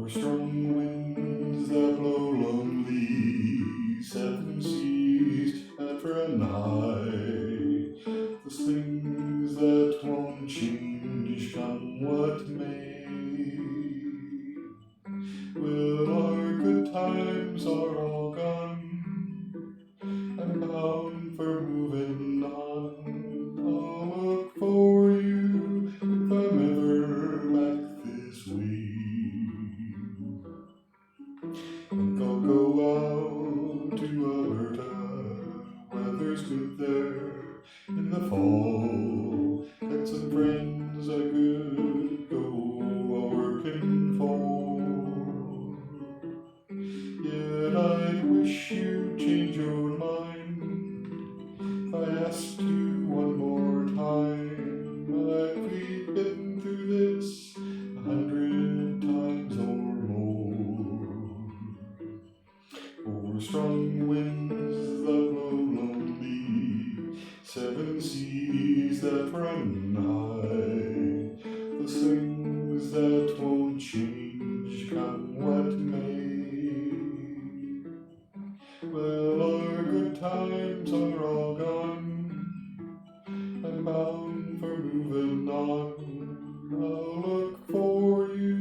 For strong winds that blow lonely, seven seas that run high, the things that won't change come what may. Well, our good times are all gone, I'm bound for moving on. I'll look for you if I'm ever back this way. And I'll go out to Alberta, weather's good there in the fall. Got some friends I could go a-working for. Yet I'd wish you'd change your mind if I asked you one more time. We've been through this 100 times or more. For strong winds that blow lonely, seven seas that run high, the things that won't change come what may. Well, our good times are all gone, I'm bound for moving on. I'll look for you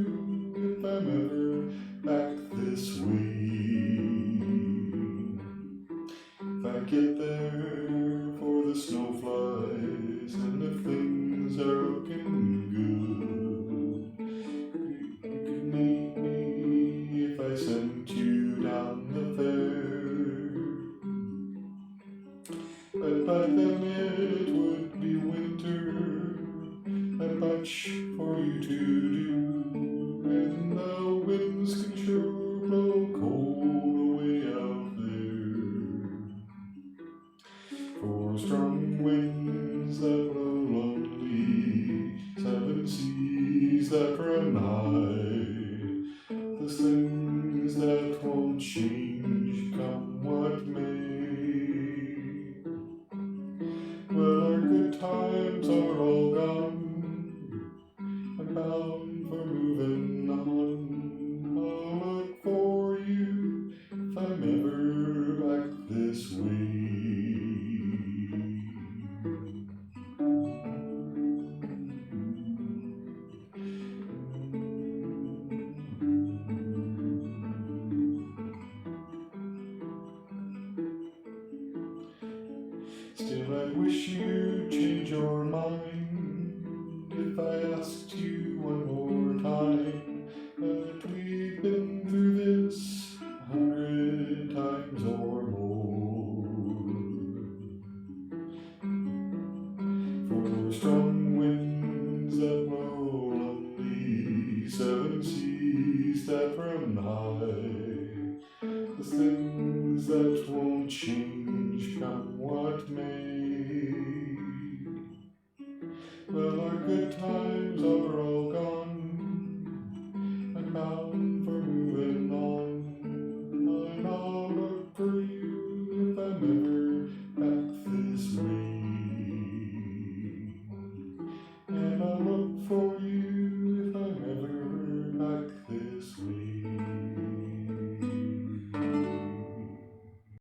if I'm ever back this way. If I get there for the snow flies and if things are looking good, you could meet me if I sent you down the fair. But by then it would be winter, and much for you to do, and the winds can sure blow cold away out there. For strong winds that blow lonely, seven seas that run high, the things that won't change come what may. Well, our good times are all gone, I'm bound for moving on. I'll look for you if I'm ever back this way. Still, I wish you'd change your mind if I asked you one more time. But we've been through this 100 times or more. For strong winds that blow lonely, seven seas that run high, the things that won't change come what may. Well, our good times